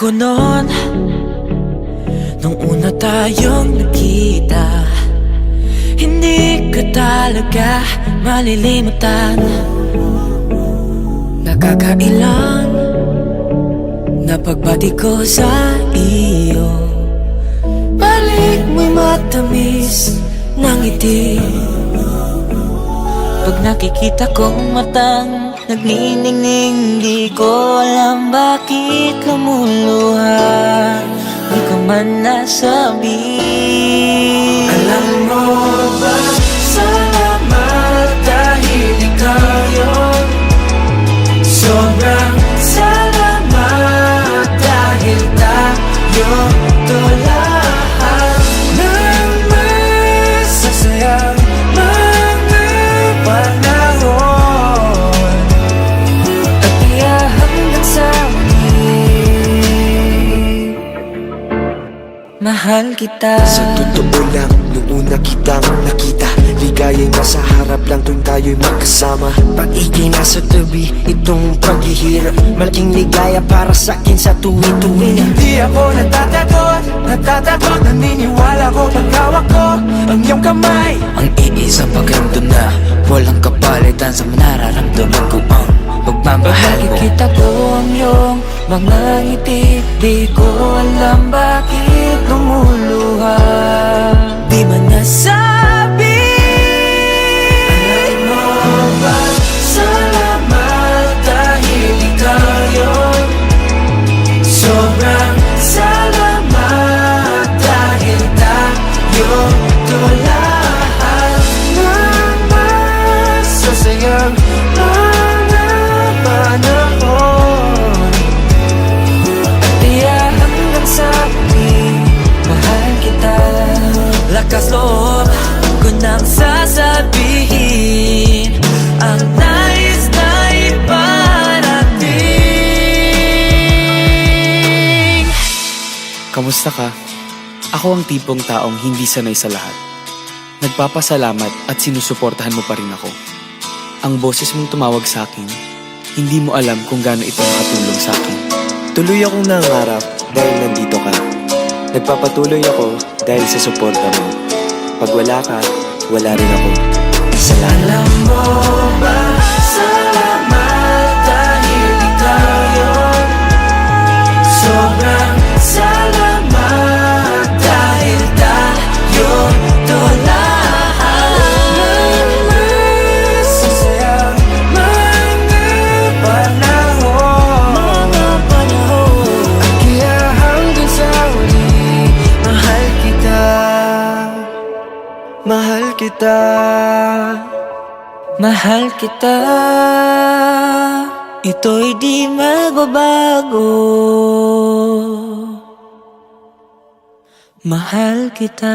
ko noon, nung una tayong nakita, hindi ka talaga malilimutan. Nakakailang na pagbati ko sa iyo, balik mo'y matamis ng ngiti. Pag nakikita kong matang nagniningning, di ko alam bakit lumuluha, di ko man nasabi. Alam mo ba, salamat dahil ikaw yun. Sobrang salamat dahil tayo to lahat ng masasayang mga panahon, at kaya hanggang sa huli, mahal kita. Sa totoo lang, nung una kitang nakita, ligaya'y nasa harap lang tuwing tayo'y magkasama. Pag ika'y nasa tabi, itong paghihirap, malaking ligaya para sa'kin sa tuwi-tuwi. Hindi ako natatakot, naniniwala ko paghawak ko ang iyong kamay. Ang iisang pagramdam na walang kapalitan sa nararamdaman ko ang pagmamahal mo. Nakikita ko ang iyong mga ngiti, di ko alam bakit lumuluha, di man nasabi. Alam mo ba, salamat dahil ikaw yun. Sobrang salamat dahil tayo to lahat ng masasayang mga panahon, at kaya hanggang sa huli, mahal kita. Lakas loob ko nang sasabihin ang nais na iparating. Kamusta ka? Ako ang tipong taong hindi sanay sa lahat. Nagpapasalamat at sinusuportahan mo pa rin ako. Ang boses mong tumawag sa akin, hindi mo alam kung gaano ito nakatulong sa akin. Tuloy akong nangarap dahil nandito ka. Nagpapatuloy ako dahil sa suporta mo. Pag wala ka, wala rin ako. Salamat. Alam mo ba, salamat dahil ikaw yun. Sobrang salamat dahil tayo to lahat ng masasayang mga panahon, at kaya hanggang sa huli, mahal kita. Mahal kita. Mahal kita, ito'y di magbabago. Mahal kita.